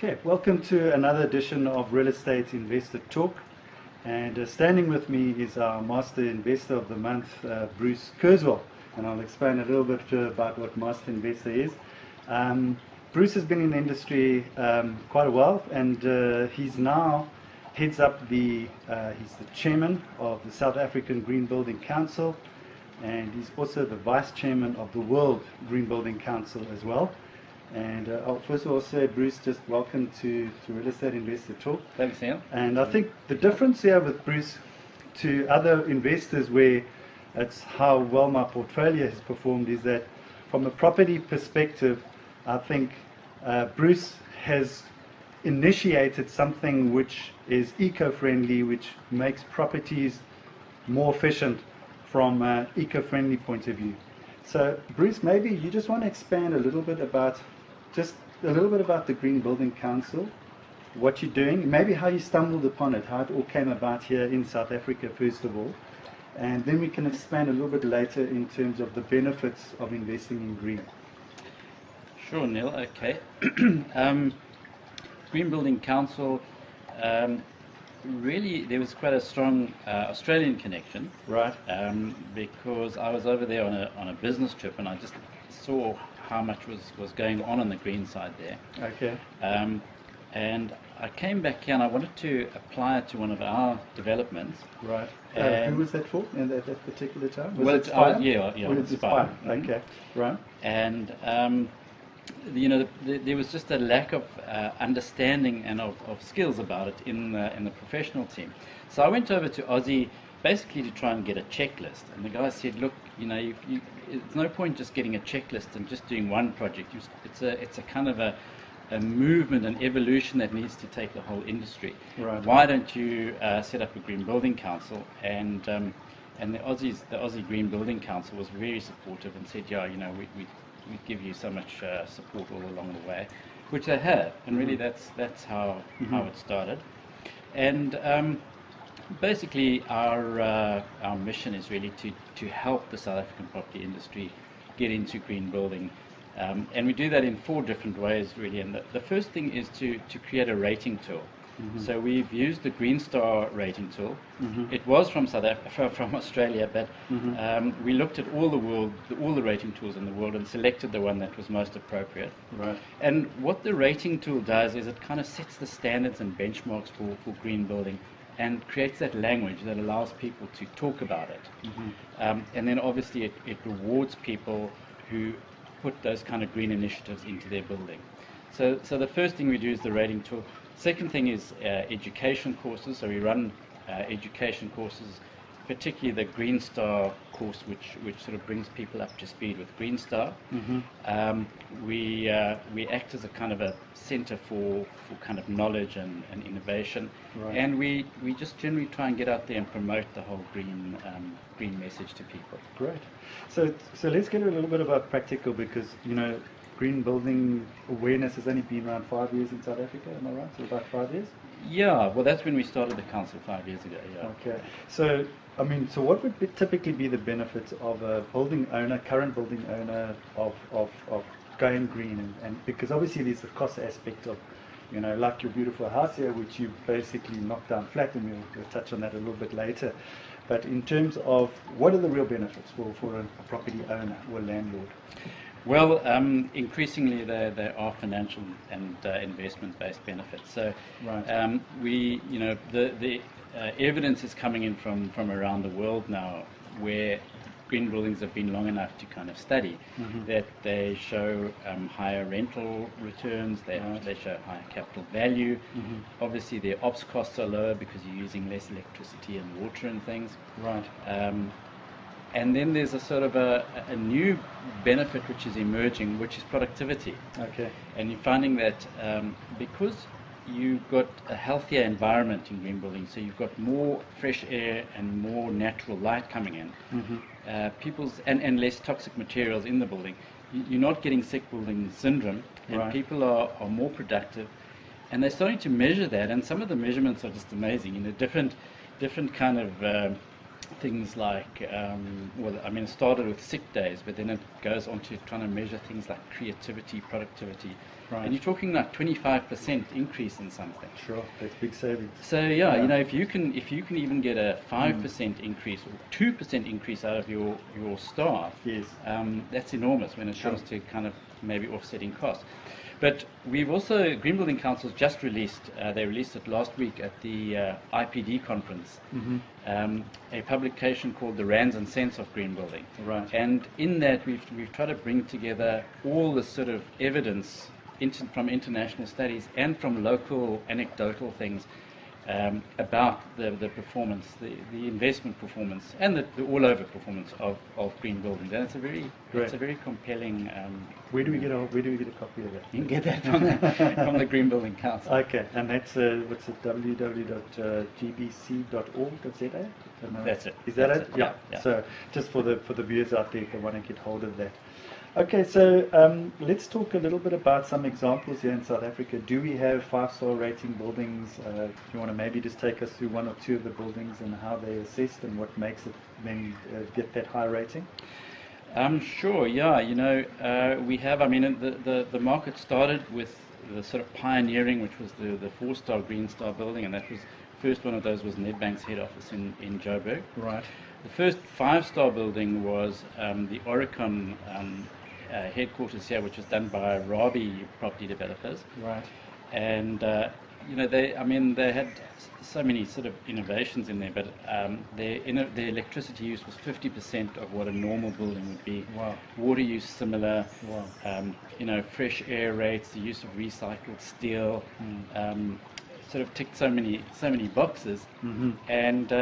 Okay, welcome to another edition of Real Estate Investor Talk. And standing with me is our Master Investor of the Month, Bruce Kerswill. And I'll explain a little bit about what Master Investor is. Bruce has been in the industry quite a while, and he's now heads up he's the chairman of the South African Green Building Council, and he's also the vice chairman of the World Green Building Council as well. And I'll first of all say, Bruce, just welcome to Real Estate Investor Talk. Thanks, Neale. And I think the difference here with Bruce to other investors, where it's how well my portfolio has performed, is that from a property perspective, I think Bruce has initiated something which is eco-friendly, which makes properties more efficient from an eco-friendly point of view. So, Bruce, maybe you just want to expand a little bit about the Green Building Council, what you're doing, maybe how you stumbled upon it, how it all came about here in South Africa, first of all, and then we can expand a little bit later in terms of the benefits of investing in green. Sure, Neale. Okay. Green Building Council, really there was quite a strong Australian connection, Right. because I was over there on a business trip, and I just saw how much was going on the green side there. Okay. And I came back here and I wanted to apply it to one of our developments. Right. And who was that for at that particular time? Was well, it Spire? yeah, Was it Spire. Spire? Okay. Right. And there was just a lack of understanding and of skills about it in the professional team. So I went over to Aussie basically to try and get a checklist. And the guy said, look, it's no point just getting a checklist and just doing one project. It's a kind of a movement, an evolution that needs to take the whole industry. Right. Why don't you set up a Green Building Council? And the Aussie Green Building Council was very supportive and said, yeah, we give you so much support all along the way, which they have, and really that's how it started. And basically our mission is really to help the South African property industry get into green building, and we do that in 4 different ways really. And the first thing is to create a rating tool. So we've used the Green Star rating tool. It was from from Australia, but we looked at all the rating tools in the world and selected the one that was most appropriate. Right. And what the rating tool does is it kind of sets the standards and benchmarks for green building, and creates that language that allows people to talk about it. And then obviously it rewards people who put those kind of green initiatives into their building. So the first thing we do is the rating tool. Second thing is education courses. So we run education courses, particularly the Green Star course, which sort of brings people up to speed with Green Star. We act as a kind of a center for kind of knowledge and innovation. Right. And we just generally try and get out there and promote the whole green message to people. Great. So let's get a little bit about practical, because green building awareness has only been around 5 years in South Africa, am I right? So about 5 years? Yeah, well, that's when we started the council 5 years ago. Yeah. Okay. So what would typically be the benefits of a current building owner of going green, and because obviously there's the cost aspect of, like your beautiful house here, which you basically knocked down flat, and we'll touch on that a little bit later. But in terms of what are the real benefits for a property owner or landlord? Well, increasingly there are financial and investment-based benefits. So, Right. The evidence is coming in from around the world now, where green buildings have been long enough to kind of study, that they show higher rental returns, they show higher capital value. Obviously, their ops costs are lower because you're using less electricity and water and things. Right. And then there's a sort of a new benefit which is emerging, which is productivity. Okay. And you're finding that because you've got a healthier environment in green buildings, so you've got more fresh air and more natural light coming in, and less toxic materials in the building, you're not getting sick building syndrome, and Right. people are more productive. And they're starting to measure that, and some of the measurements are just amazing. Different kind of things like, it started with sick days, but then it goes on to trying to measure things like creativity, productivity, Right. and you're talking like 25% increase in something. Sure, that's big savings. So Yeah. you know, if you can even get a 5% increase or 2% increase out of your staff, Yes. that's enormous when it Sure. comes to kind of maybe offsetting costs. But we've also, Green Building Council's just released, they released it last week at the IPD conference, a publication called The Rands and Cents of Green Building. Right. And in that we've tried to bring together all the sort of evidence from international studies and from local anecdotal things about the performance, the investment performance, and the all-over performance of green buildings. And it's a very compelling. Where do we get a copy of that? You can get that from the Green Building Council. Okay, and that's what's it? www.gbc.org.za. That's it. Is that That's it? it. Yeah. Yeah. So just for the viewers out there, if they want to get hold of that. Okay, so let's talk a little bit about some examples here in South Africa. Do we have 5-star rating buildings? If you want to maybe just take us through one or two of the buildings and how they're assessed and what makes it then get that high rating? Sure, yeah. You know, we have, I mean, the market started with the sort of pioneering, which was the 4-star Green Star building, and that was, first one of those was Nedbank's head office in Joburg. Right. The first 5-star building was the Oricon headquarters here, which was done by Rabi property developers. Right. And you know, they had so many sort of innovations in there, but their electricity use was 50% of what a normal building would be. Wow. Water use similar. Wow. You know, fresh air rates, the use of recycled steel, sort of ticked so many boxes, and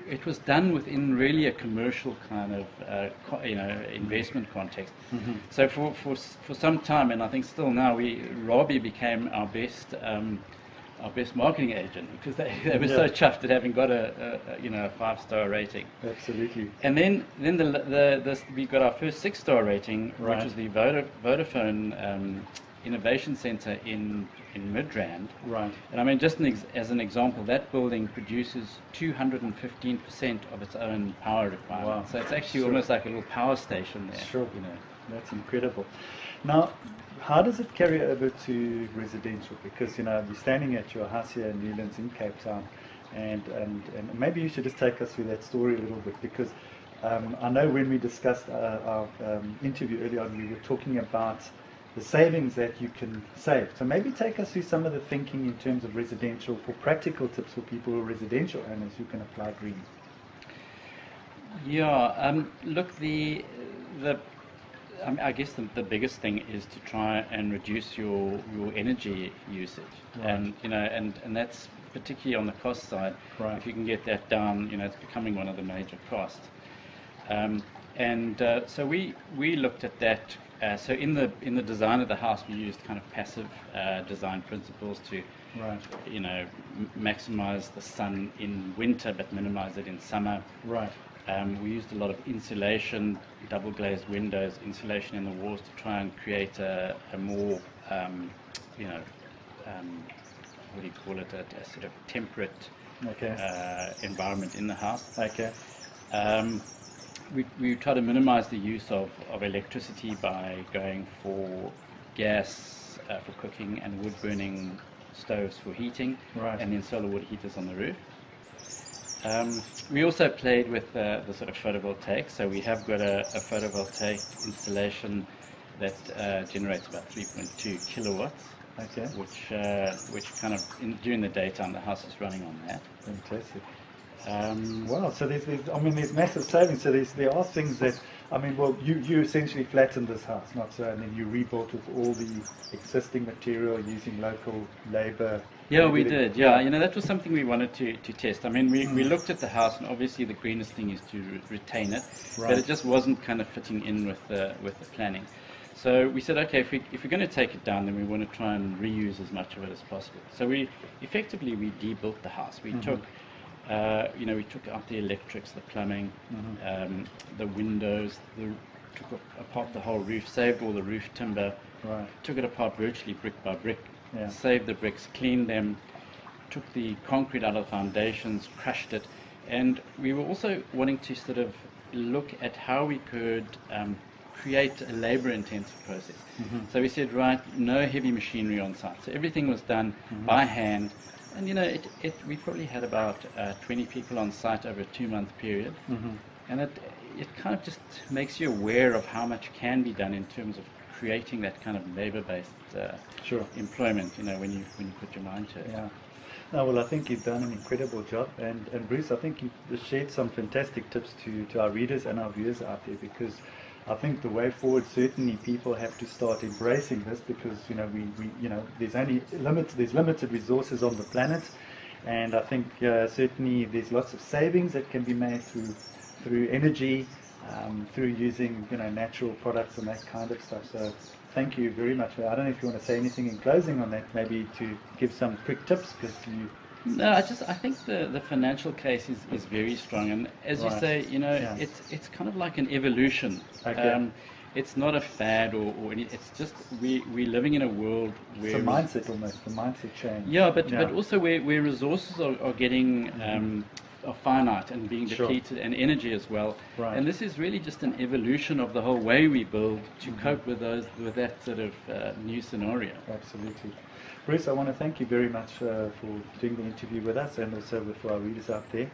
it was done within really a commercial kind of investment context. So for some time, and I think still now, Rabi became our best marketing agent, because they were so chuffed at having got a 5-star rating. Absolutely. And then we got our first 6-star rating, Right. which was the Vodafone Innovation Centre in Midrand. Right. And I mean, just as an example, that building produces 215% of its own power requirement. Wow. So it's actually Sure. almost like a little power station there. Sure. You know. That's incredible. Now, how does it carry over to residential? Because, you know, you're standing at your house here in Newlands in Cape Town, and maybe you should just take us through that story a little bit, because I know when we discussed our interview earlier on, we were talking about the savings that you can save. So maybe take us through some of the thinking in terms of residential, for practical tips for people who are residential owners who can apply green. Yeah, look, I guess the biggest thing is to try and reduce your energy usage, Right. and you know, and that's particularly on the cost side. Right. If you can get that down, you know, it's becoming one of the major costs. So we looked at that. So in the design of the house, we used kind of passive design principles to, Right. you know, maximize the sun in winter but minimize it in summer. Right. We used a lot of insulation, double glazed windows, insulation in the walls to try and create a more, what do you call it, a sort of temperate Okay. environment in the house. Okay. We try to minimize the use of electricity by going for gas for cooking and wood burning stoves for heating, Right. and then solar water heaters on the roof. We also played with the sort of photovoltaic, so we have got a photovoltaic installation that generates about 3.2 kilowatts, Okay. which kind of during the daytime the house is running on that. Fantastic. Wow, so there's massive savings. So there are things that, I mean, well, you essentially flattened this house, not so, and then you rebuilt with all the existing material using local labour. Yeah, we did. Yeah, you know, that was something we wanted to test. I mean, we looked at the house, and obviously the greenest thing is to retain it, Right. but it just wasn't kind of fitting in with the planning. So we said, okay, if we're going to take it down, then we want to try and reuse as much of it as possible. So we de-built the house. We took we took out the electrics, the plumbing, the windows, took apart the whole roof, saved all the roof timber, Right. took it apart virtually brick by brick, Yeah. saved the bricks, cleaned them, took the concrete out of the foundations, crushed it, and we were also wanting to sort of look at how we could create a labor-intensive process. So we said, right, no heavy machinery on site. So everything was done by hand. And we probably had about 20 people on site over a 2-month period. And it kind of just makes you aware of how much can be done in terms of creating that kind of labor-based employment, when you put your mind to it. Yeah. No, well, I think you've done an incredible job, and Bruce, I think you've shared some fantastic tips to our readers and our viewers out there, because I think the way forward, certainly people have to start embracing this, because there's limited resources on the planet, and I think certainly there's lots of savings that can be made through energy, through using natural products and that kind of stuff. So thank you very much. I don't know if you want to say anything in closing on that, maybe to give some quick tips, because you. No, I think the financial case is very strong, and as you say, it's kind of like an evolution. Okay. It's not a fad or it's just we're living in a world where it's a mindset almost, the mindset change. Yeah, but also where resources are getting are finite and being depleted, and energy as well. Right. And this is really just an evolution of the whole way we build to cope with that sort of new scenario. Absolutely. Bruce, I want to thank you very much for doing the interview with us, and also for our readers out there.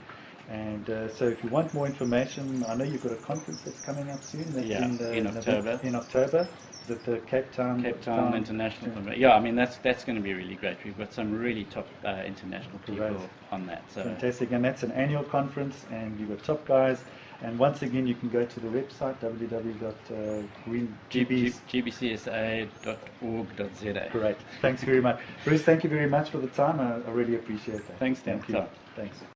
And so if you want more information, I know you've got a conference that's coming up soon. That's in October. In October. Is it the Cape Town International Conference? Yeah, I mean that's going to be really great. We've got some really top international people on that. So. Fantastic, and that's an annual conference, and you've got top guys. And once again, you can go to the website gbcsa.org.za. Great. Thanks very much, Bruce. Thank you very much for the time. I really appreciate that. Thanks, Dan. Thank you. Thanks.